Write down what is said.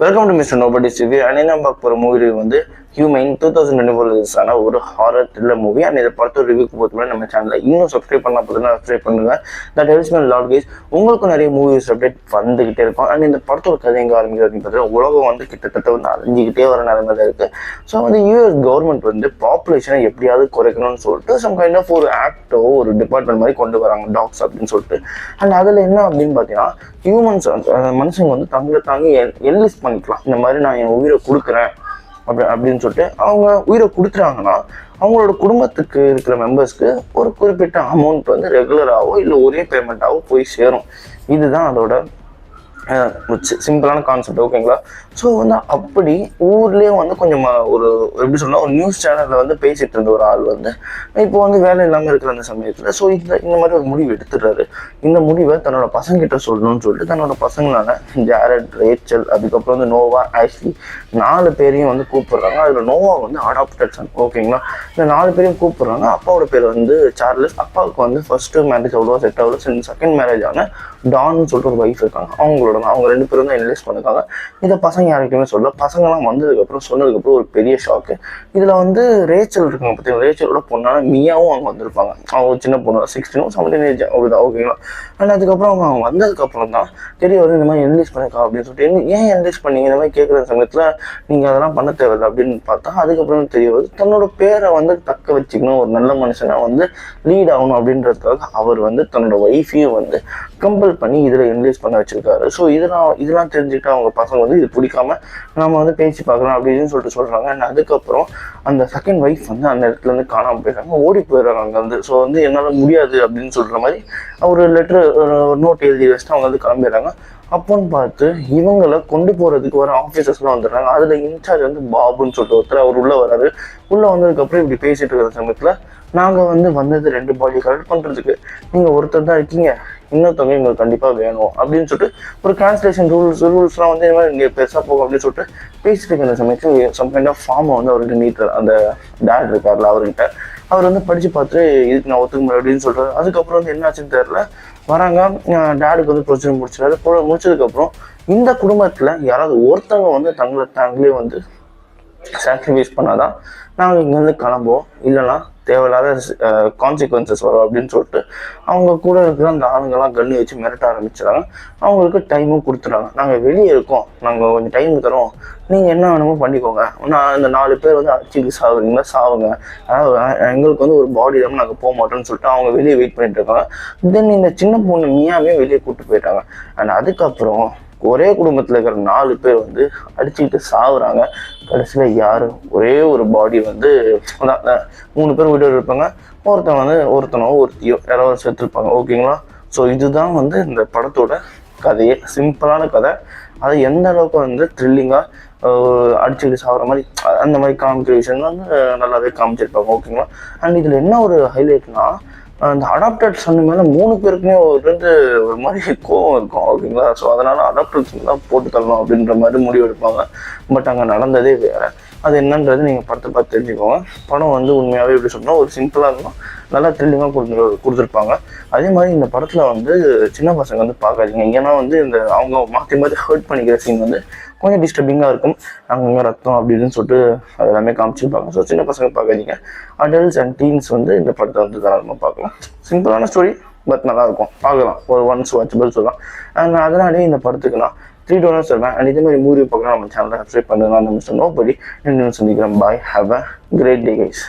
Welcome to mister nobody's review. And என்ன பார்க்க போகிற மூவி ரிவ்யூ வந்து ஹியூமன் 2024 ரிலீஸ் ஆன ஒரு ஹாரர் த்ரில்லர் மூவி. அண்ட் இதை படத்தோட ரிவ்யூக்கு போகிறதுக்கு நம்ம சேனலில் இன்னும் சப்ஸ்கிரைப் பண்ணால் பார்த்தீங்கன்னா சப்ஸ்கிரைப் பண்ணுங்க. That helps me lot guys. உங்களுக்கும் நிறைய மூவிஸ் அப்டேட் வந்துகிட்டே இருக்கும். அண்ட் இந்த படத்தோட கதை எங்கே ஆரம்பிக்குது அப்படின்னு பார்த்தீங்கன்னா, உலகம் வந்து கிட்டத்தட்ட வந்து அழிஞ்சிக்கிட்டே வர நிலைமையில இருக்குது. ஸோ வந்து யூஎஸ் கவர்மெண்ட் வந்து பாப்புலேஷனை எப்படியாவது குறைக்கணும்னு சொல்லிட்டு சம் கைண்ட் ஆஃப் ஒரு ஆக்டோ ஒரு டிபார்ட்மெண்ட் மாதிரி கொண்டு வராங்க, டாக்ஸ் அப்படின்னு சொல்லிட்டு. அண்ட் அதில் என்ன அப்படின்னு பார்த்தீங்கன்னா, ஹியூமன்ஸ் மனுஷங்க வந்து தங்களை தாங்கி என்லிஸ்ட் பண்ணிக்கலாம். இந்த மாதிரி நான் என் உயிரை கொடுக்குறேன் அப்படின்னு சொல்லிட்டு அவங்க உயிரை கொடுத்துறாங்கன்னா அவங்களோட குடும்பத்துக்கு இருக்கிற மெம்பர்ஸ்க்கு ஒரு குறிப்பிட்ட அமௌண்ட் வந்து ரெகுலராகவோ இல்லை ஒரே பேமெண்ட்டாகவோ போய் சேரும். இதுதான் அதோட சிம்பிளான கான்செப்ட். ஓகேங்களா? ஸோ வந்து அப்படி ஊர்லேயே வந்து கொஞ்சம் ஒரு எப்படி சொன்னால் ஒரு நியூஸ் சேனலில் வந்து பேசிகிட்டு இருந்த ஒரு ஆள் வந்து இப்போ வந்து வேலை இல்லாமல் இருக்கிற அந்த சமயத்தில் ஸோ இந்த மாதிரி ஒரு முடிவு எடுத்துடுறாரு. இந்த முடிவை தன்னோட பசங்கிட்ட சொல்லணும்னு சொல்லிட்டு தன்னோட பசங்களான ஜாரட், ரேச்சல், அதுக்கப்புறம் வந்து நோவா, ஆஷ்லி 4 பேரையும் வந்து கூப்பிடுறாங்க. அதில் நோவா வந்து அடாப்டட் சன். ஓகேங்களா? இந்த 4 பேரையும் கூப்பிடுறாங்க. அப்பாவோட பேர் வந்து சார்லஸ். அப்பாவுக்கு வந்து ஃபர்ஸ்ட் மேரேஜ் அவ்வளோவா செட் ஆகல. செகண்ட் மேரேஜ் ஆன டான்னு சொல்லிட்டு ஒரு ஒய்ஃப் இருக்காங்க. அவங்க 2 பேரும் தான் இன்வெஸ்ட் பண்ணிருக்காங்க. இதை பசங்க யாருக்குமே சொல்ல. பசங்களாம் வந்ததுக்கப்புறம் சொன்னதுக்கப்புறம் ஒரு பெரிய ஷாக்கு. இதில் வந்து ரேச்சல் இருக்காங்க பார்த்தீங்கன்னா, ரேச்சலோட பொண்ணான மியாவும் அவங்க வந்திருப்பாங்க. அவங்க ஒரு சின்ன பொண்ணு 16 17 ஏஜ் அவ்வளோதான். ஓகேங்களா? அண்ட் அதுக்கப்புறம் அவங்க வந்ததுக்கப்புறம் தான் தெரிய வருது இந்த மாதிரி இன்வெஸ்ட் பண்ணிருக்கா அப்படின்னு சொல்லிட்டு. ஏன் இன்வெஸ்ட் பண்ணீங்க இந்த மாதிரி கேட்குற சமயத்தில் நீங்கள் அதெல்லாம் பண்ண தேவையில்லை அப்படின்னு பார்த்தா அதுக்கப்புறம் தெரிய வருது தன்னோட பேரை வந்து தக்க வச்சுக்கணும், ஒரு நல்ல மனுஷனாக வந்து லீட் ஆகணும் அப்படின்றதுக்காக அவர் வந்து தன்னோட ஒய்ஃபையும் வந்து கம்பல் பண்ணி இதில் இன்வெஸ்ட் பண்ண வச்சிருக்காரு. ஸோ இதெல்லாம் தெரிஞ்சுக்கிட்டு அவங்க பசங்க வந்து இது பிடிக்காம நம்ம வந்து பேசி பார்க்கலாம் அப்படின்னு சொல்லிட்டு சொல்கிறாங்க. அண்ட் அதுக்கப்புறம் அந்த செகண்ட் ஒய்ஃப் வந்து அந்த இடத்துல இருந்து காணாமல் போயிடுறாங்க, ஓடி போயிடுறாங்க அங்கே வந்து. ஸோ வந்து என்னால் முடியாது அப்படின்னு சொல்கிற மாதிரி ஒரு லெட்ரு ஒரு நோட் எழுதி வச்சுட்டு அவங்க வந்து கிளம்பிடுறாங்க. அப்போன்னு பார்த்து இவங்களை கொண்டு போகிறதுக்கு வர ஆஃபீஸர்ஸ்லாம் வந்துடுறாங்க. அதில் இன்சார்ஜ் வந்து பாபுன்னு சொல்லிட்டு ஒருத்தர் அவர் உள்ளே வராரு. உள்ளே வந்ததுக்கப்புறம் இப்படி பேசிகிட்டு இருக்கிற சமயத்தில் நாங்கள் வந்து வந்தது 2 பாடி கலெக்ட் பண்ணுறதுக்கு, நீங்கள் ஒருத்தர் தான் இருக்கீங்க, இன்னொருத்தவங்க எங்களுக்கு கண்டிப்பாக வேணும் அப்படின்னு சொல்லிட்டு ஒரு கேன்சலேஷன் ரூல்ஸ்லாம் வந்து இந்த மாதிரி இங்கே பெருசாக போகும் அப்படின்னு சொல்லிட்டு பேசிட்டு இருக்கிற சமயத்தில் சம் கைண்ட் ஆஃப் ஃபார்மை வந்து அவர்கிட்ட நீட்டுறாரு. அந்த டேட் இருக்கார்ல அவர்கிட்ட அவர் வந்து படித்து பார்த்துட்டு இதுக்கு நான் ஒத்துக்க முடியும் அப்படின்னு சொல்கிறாரு. அதுக்கப்புறம் வந்து என்ன ஆச்சுன்னு தெரியல. வராங்க, டேடுக்கு வந்து ப்ரொசீஜர் முடிச்சிடாரு. முடிச்சதுக்கப்புறம் இந்த குடும்பத்தில் யாராவது ஒருத்தவங்க வந்து தாங்களே வந்து சாக்ரிஃபைஸ் பண்ணாதான் நாங்கள் இங்கேருந்து கிளம்புவோம், இல்லைன்னா தேவையில்லாத கான்சிக்வன்சஸ் வரும் அப்படின்னு சொல்லிட்டு அவங்க கூட இருக்கிற அந்த ஆளுங்கெல்லாம் கண்ணு வச்சு மிரட்ட ஆரம்பிச்சிடறாங்க. அவங்களுக்கு டைமும் கொடுத்துட்றாங்க. நாங்கள் வெளியே இருக்கோம், நாங்கள் கொஞ்சம் டைம் தரோம், நீங்கள் என்ன வேணுமோ பண்ணிக்கோங்க, நான் இந்த 4 பேர் வந்து அடிச்சுட்டு சாவுறீங்களா சாவுங்க, அதாவது எங்களுக்கு வந்து ஒரு பாடி இல்லாமல் நாங்கள் போக மாட்டோம்னு சொல்லிட்டு அவங்க வெளியே வெயிட் பண்ணிட்டு இருக்காங்க. தென் இந்த சின்ன பொண்ணு மியாவே வெளியே கூப்பிட்டு போயிட்டாங்க. அண்ட் அதுக்கப்புறம் ஒரே குடும்பத்தில் இருக்கிற 4 பேர் வந்து அடிச்சுக்கிட்டு சாகுறாங்க. கடைசியில் யாரும் ஒரே ஒரு பாடி வந்து 3 பேர் வீடு இருப்பாங்க, ஒருத்தன் வந்து ஒருத்தனோ ஒருத்தியோ யாராவது செத்துருப்பாங்க. ஓகேங்களா? ஸோ இதுதான் வந்து இந்த படத்தோட கதையே. சிம்பிளான கதை. அது எந்த அளவுக்கு வந்து த்ரில்லிங்காக அடிச்சுக்கிட்டு சாகுற மாதிரி அந்த மாதிரி காமிக்கிற விஷயம் வந்து நல்லாவே காமிச்சிருப்பாங்க. ஓகேங்களா? அண்ட் இதில் என்ன ஒரு ஹைலைட்னா, அந்த அடாப்டட் சன் மேலே 3 பேருக்குமே ஒரு மாதிரி கோவம் இருக்கும். ஓகேங்களா? ஸோ அதனால் அடாப்டட் சன் தான் போட்டு தள்ளணும் அப்படின்ற மாதிரி முடிவு எடுப்பாங்க. பட் அங்கே நடந்ததே வேறு. அது என்னன்றது நீங்கள் படத்தை பார்த்து தெரிஞ்சுக்கோங்க. படம் வந்து உண்மையாகவே எப்படி சொன்னால் ஒரு சிம்பிளாக இருக்கும், நல்லா த்ரில்லிங்காக கொடுத்துருப்பாங்க. அதே மாதிரி இந்த படத்தில் வந்து சின்ன பசங்க வந்து பார்க்காதீங்க. ஏன்னா வந்து இந்த அவங்க மாற்றி மாற்றி ஹர்ட் பண்ணிக்கிற சீன் வந்து கொஞ்சம் டிஸ்டர்பிங்காக இருக்கும். அங்கங்கே ரத்தம் அப்படின்னு சொல்லிட்டு அது எல்லாமே காமிச்சிருப்பாங்க. ஸோ சின்ன பசங்க பார்க்காதீங்க. அடல்ட்ஸ் அண்ட் டீன்ஸ் வந்து இந்த படத்தை வந்து தாராளமாக பார்க்கலாம். சிம்பிளான ஸ்டோரி, பட் நல்லாயிருக்கும், பார்க்கலாம், ஒரு ஒன்ஸ் வாட்சபிள் சொல்லலாம். அண்ட் அதனாலே இந்த படத்துக்கு நான் 3 டோனர்ஸ் சொல்வேன். அண்ட் இதே மாதிரி மூவி பார்க்கலாம் நம்ம சேனலை சப்ஸ்கிரைப் பண்ணுங்க. மிஸ்டர் நோபடி இன்னும் சந்திக்கிறேன். Bye, have a great day guys.